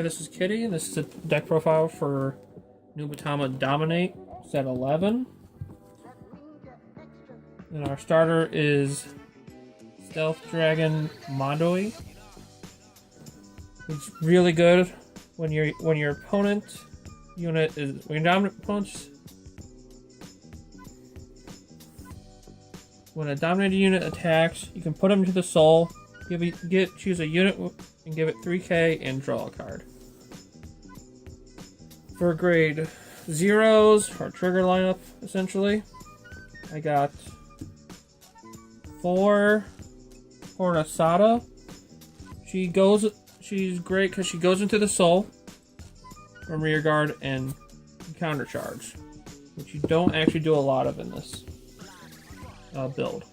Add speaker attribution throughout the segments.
Speaker 1: Hi, this is Kitty, and this is a deck profile for Nubtama Dominate, set 11. And our starter is Stealth Dragon Mondoi. It's really good when your opponent unit is when your dominant opponent's when a dominated unit attacks, you can put them to the soul, choose a unit and give it 3k and draw a card. For grade 0s, or trigger lineup, essentially, I got 4 for Asada. She's great because she goes into the soul from rear guard and counter charge, which you don't actually do a lot of in this build.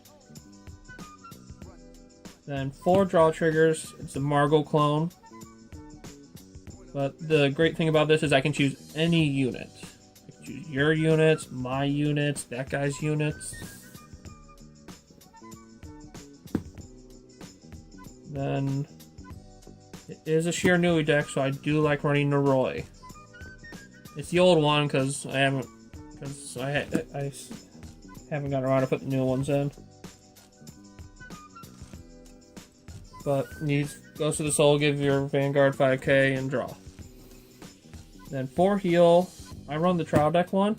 Speaker 1: Then 4 draw triggers. It's a Margot clone. But the great thing about this is I can choose any unit. I can choose your units, my units, that guy's units. Then it is a Shiranui deck, so I do like running Noroi. It's the old one because I haven't gotten around to put the new ones in. But goes to the soul, give your Vanguard 5k and draw. Then 4 heal. I run the trial deck one.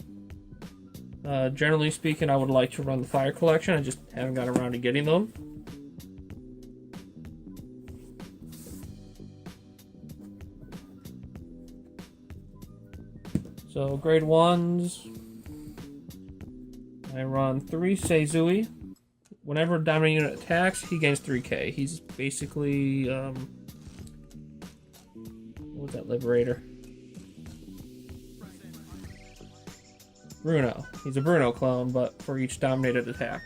Speaker 1: Generally speaking, I would like to run the fire collection. I just haven't gotten around to getting them. So grade 1s, I run 3 Seizui. Whenever a dominant unit attacks, he gains 3k. He's basically, what was that, Liberator? Bruno. He's a Bruno clone, but for each dominated attack.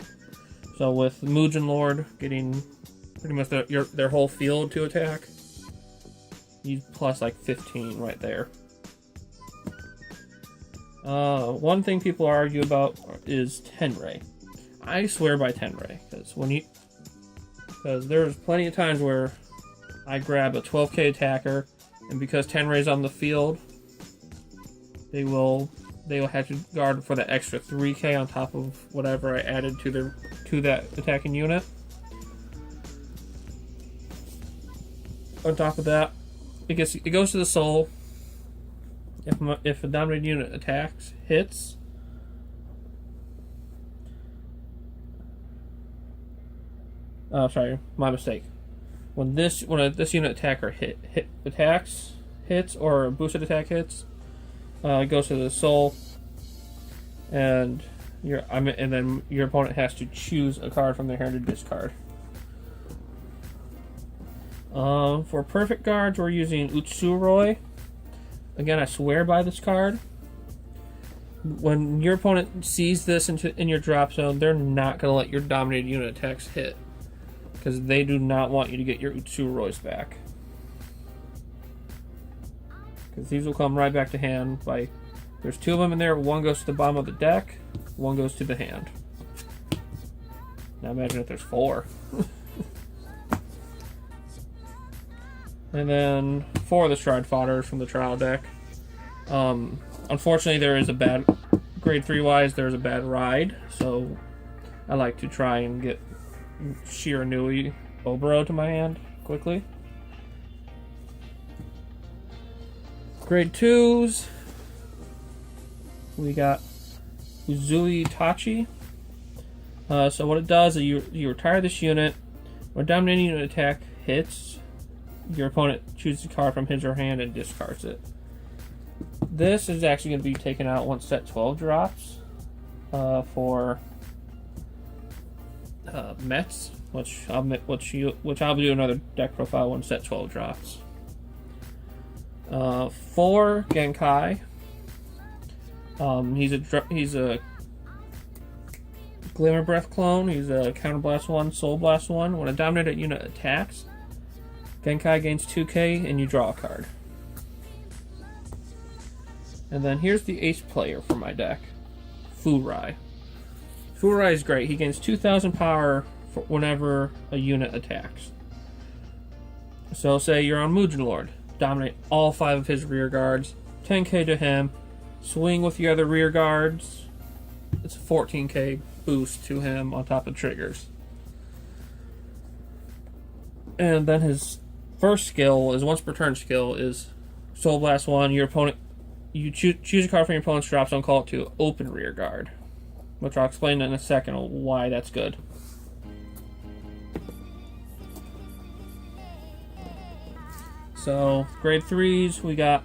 Speaker 1: So with Mugen Lord getting pretty much their whole field to attack, he's plus like 15 right there. One thing people argue about is Tenrei. I swear by Tenrei, because there's plenty of times where I grab a 12k attacker, and because Tenrei's on the field, they will have to guard for the extra 3k on top of whatever I added to that attacking unit. On top of that, it goes to the soul. If a dominated unit hits. Oh, sorry, my mistake. When this unit attacker hits, or a boosted attack hits, it goes to the soul, and then your opponent has to choose a card from their hand to discard. For perfect guards, we're using Utsuroi. Again, I swear by this card. When your opponent sees this in your drop zone, they're not going to let your dominated unit attacks hit, because they do not want you to get your Utsurois back. Because these will come right back to hand. There's 2 of them in there. 1 goes to the bottom of the deck. 1 goes to the hand. Now imagine if there's 4. And then 4 of the Stride Fodders from the trial deck. Unfortunately, there is a bad grade 3 wise. There's a bad ride, so I like to try and get Shiranui Oboro to my hand quickly. Grade 2s, we got Uzui Tachi. So what it does is you retire this unit. When a dominating unit attack hits, your opponent chooses a card from his or her hand and discards it. This is actually going to be taken out once set 12 drops for Mets, which I'll do another deck profile when set 12 drops. 4 Genkai. He's a Glimmer Breath clone. He's a Counterblast 1, Soul Blast 1. When a dominated unit attacks, Genkai gains 2k and you draw a card. And then here's the ace player for my deck, Furai. Furai is great. He gains 2,000 power for whenever a unit attacks. So say you're on Mugen Lord. dominate all 5 of his rear guards. 10k to him. Swing with the other rear guards. It's a 14k boost to him on top of triggers. And then his first skill, his once per turn skill, is Soul Blast 1. Your opponent, you choose a card from your opponent's drop zone, call it to open rear guard, which I'll explain in a second why that's good. So grade 3s, we got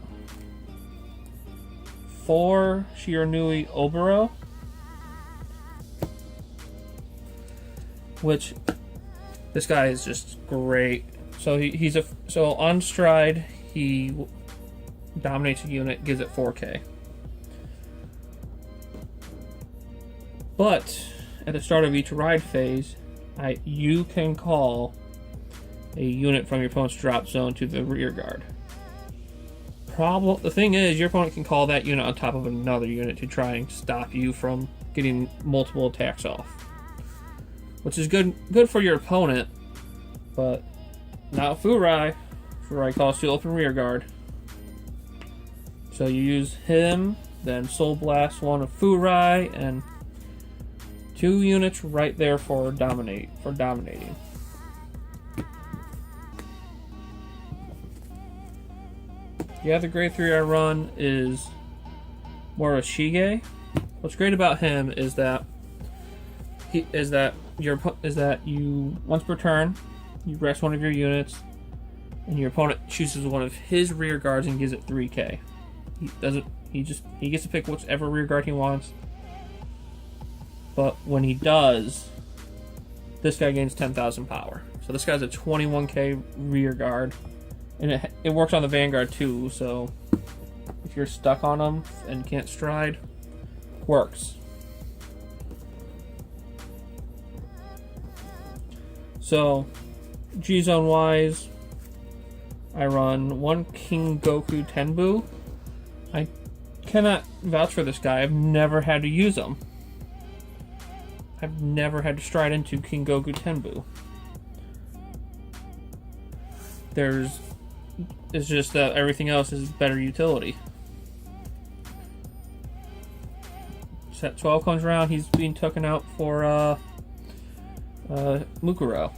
Speaker 1: 4 Shiranui Oboro, which this guy is just great. So so on stride he dominates a unit, gives it 4k. But at the start of each ride phase, you can call a unit from your opponent's drop zone to the rear guard. The thing is, your opponent can call that unit on top of another unit to try and stop you from getting multiple attacks off, which is good for your opponent, but not Furai. Furai calls to open rear guard. So you use him, then Soul Blast 1 of Furai, and 2 units right there for dominating. The other grade 3 I run is Morishige. What's great about him is that you once per turn you rest one of your units, and your opponent chooses one of his rear guards and gives it 3k. He gets to pick whichever rear guard he wants. But when he does, this guy gains 10,000 power. So this guy's a 21k rear guard. And it works on the Vanguard too, so if you're stuck on him and can't stride, works. So, G-Zone wise, I run 1 King Goku Tenbu. I cannot vouch for this guy. I've never had to use him. I've never had to stride into King Goku Tenbu. It's just that everything else is better utility. Set 12 comes around, he's being taken out for Mukuro.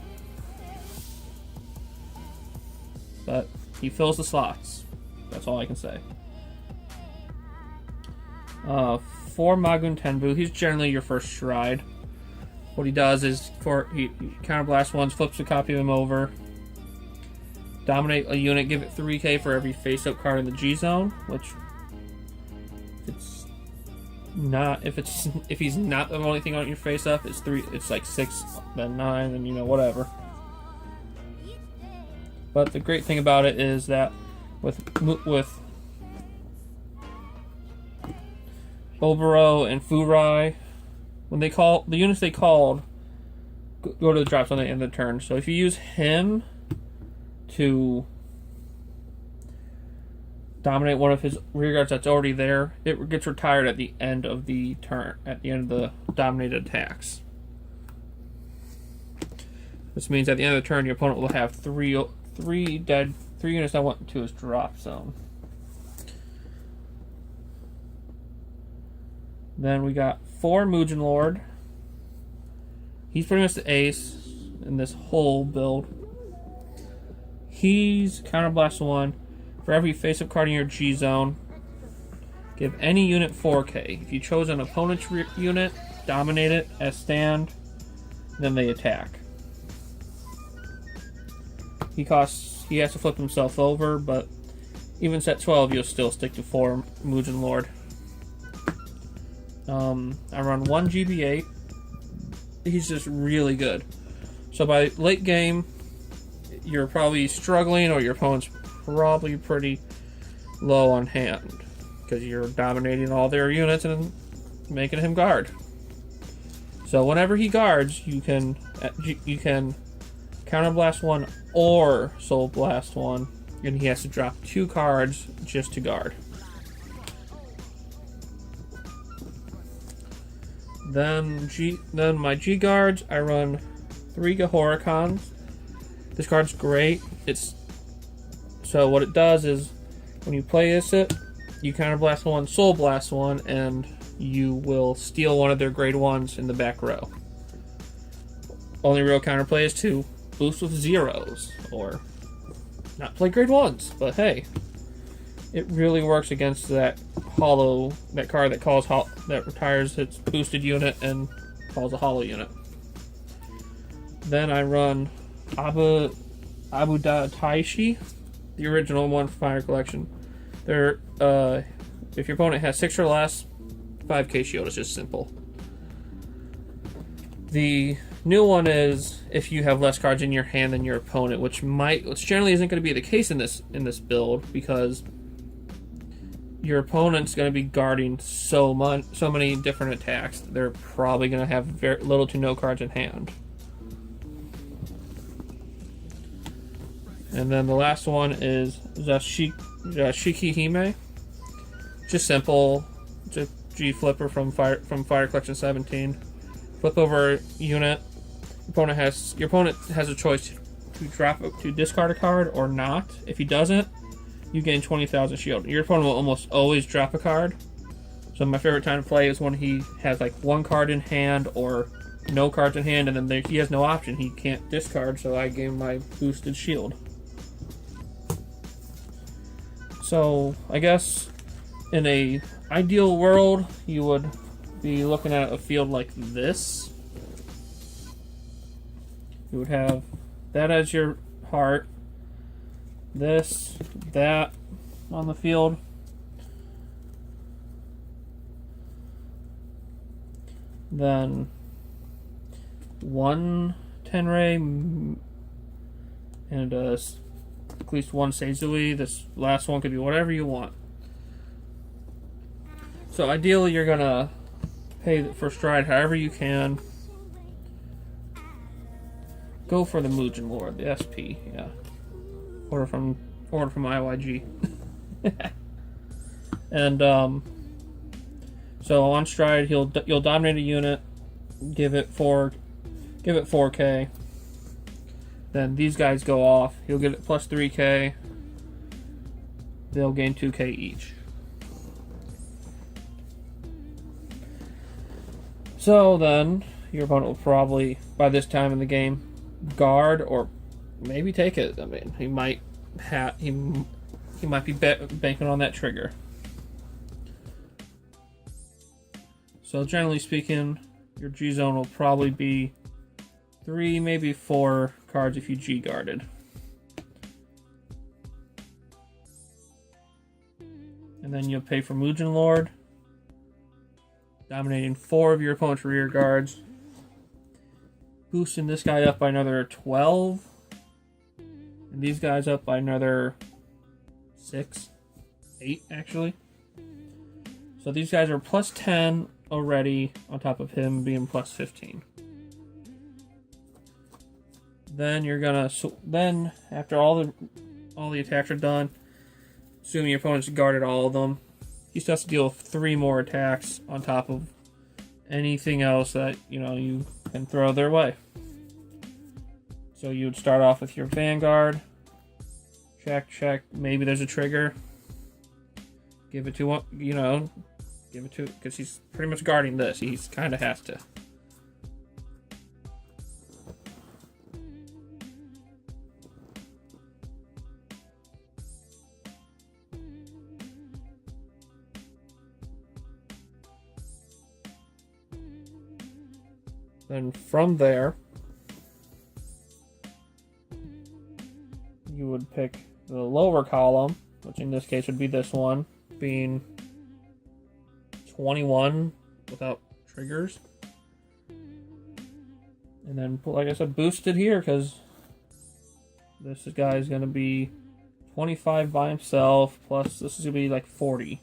Speaker 1: But he fills the slots. That's all I can say. 4 Magun Tenbu, he's generally your first stride. What he does is he counterblast ones, flips a copy of him over. Dominate a unit, give it 3k for every face-up card in the G-Zone, which if he's not the only thing on your face-up, it's like 6, then 9, and whatever. But the great thing about it is that with Oboro and Furai, when they call the units they called go to the drop zone at the end of the turn. So if you use him to dominate one of his rear guards that's already there, it gets retired at the end of the turn, at the end of the dominated attacks. This means at the end of the turn, your opponent will have three units that went to his drop zone. Then we got 4 Mugen Lord. He's pretty much the ace in this whole build. He's Counterblast 1. For every face-up card in your G-Zone, give any unit 4k. If you chose an opponent's unit, dominate it as stand, then they attack. He has to flip himself over, but even set 12, you'll still stick to 4 Mugen Lord. I run 1 GB8. He's just really good. So by late game, you're probably struggling, or your opponent's probably pretty low on hand, because you're dominating all their units and making him guard. So whenever he guards, you can Counterblast 1 or Soul Blast 1, and he has to drop 2 cards just to guard. Then my G guards, I run 3 Gahoricons. This card's great. It's So what it does is, when you play it, you counter blast one, soul blast one, and you will steal one of their grade 1s in the back row. Only real counterplay is to boost with zeros, or not play grade 1s, but hey, it really works against that hollow, that card that calls that retires its boosted unit and calls a hollow unit. Then I run Abu Taishi, the original one from Fire Collection. They're if your opponent has 6 or less, 5k shield. It's just simple. The new one is if you have less cards in your hand than your opponent, which generally isn't going to be the case in this build, because your opponent's going to be guarding so many different attacks. They're probably going to have very little to no cards in hand. And then the last one is Shikihime. Just simple. It's a G flipper from Fire Collection 17. Flip over a unit. Your opponent has a choice to discard a card or not. If he doesn't, you gain 20,000 shield. Your opponent will almost always drop a card. So my favorite time to play is when he has like 1 card in hand or no cards in hand, and then he has no option. He can't discard, so I gain my boosted shield. So I guess in a ideal world, you would be looking at a field like this. You would have that as your heart, this, that on the field. Then 1 Tenrei and at least 1 Seizui. This last one could be whatever you want. So ideally you're gonna pay for stride however you can. Go for the Mugen Lord, the SP, yeah. Order from IYG. And so on stride you'll dominate a unit, give it 4k. Then these guys go off. He'll get it plus 3k. They'll gain 2k each. So then your opponent will probably, by this time in the game, guard or maybe take it. I mean, he might be banking on that trigger. So generally speaking, your G zone will probably be 3, maybe 4 cards if you G guarded. And then you'll pay for Mugen Lord, dominating 4 of your opponent's rear guards, boosting this guy up by another 12, and these guys up by another 6, 8 actually. So these guys are plus 10 already, on top of him being plus 15. Then you're gonna, then after all the attacks are done, assuming your opponent's guarded all of them, he still has to deal with 3 more attacks on top of anything else that you can throw their way. So you would start off with your Vanguard, check, maybe there's a trigger, give it to one, give it to, because he's pretty much guarding this. He's kind of has to. Then from there, you would pick the lower column, which in this case would be this one, being 21 without triggers. And then, like I said, boosted here, because this guy is going to be 25 by himself, plus this is going to be like 40.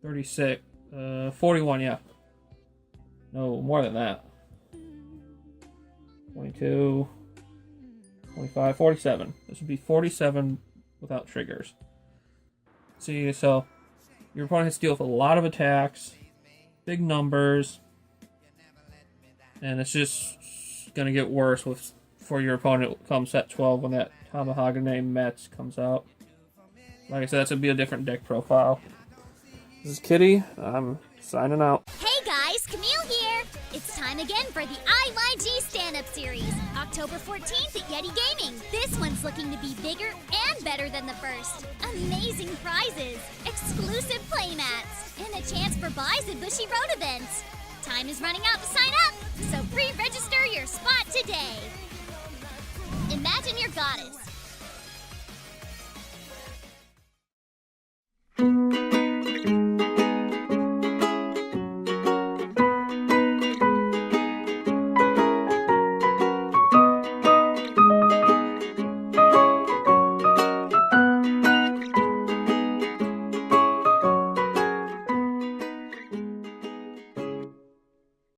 Speaker 1: 36. 41, yeah. No, more than that. 22, 25, 47. This would be 47 without triggers. See, so your opponent has to deal with a lot of attacks, big numbers, and it's just going to get worse for your opponent come set 12 when that Kamahagane Mets comes out. Like I said, that's going to be a different deck profile. This is Kitty. I'm signing out.
Speaker 2: Hey guys, Camille here! It's time again for the IYG Stand-Up Series, October 14th at Yeti Gaming. This one's looking to be bigger and better than the first. Amazing prizes, exclusive playmats, and a chance for buys at Bushy Road events. Time is running out to sign up, so pre-register your spot today. Imagine your goddess.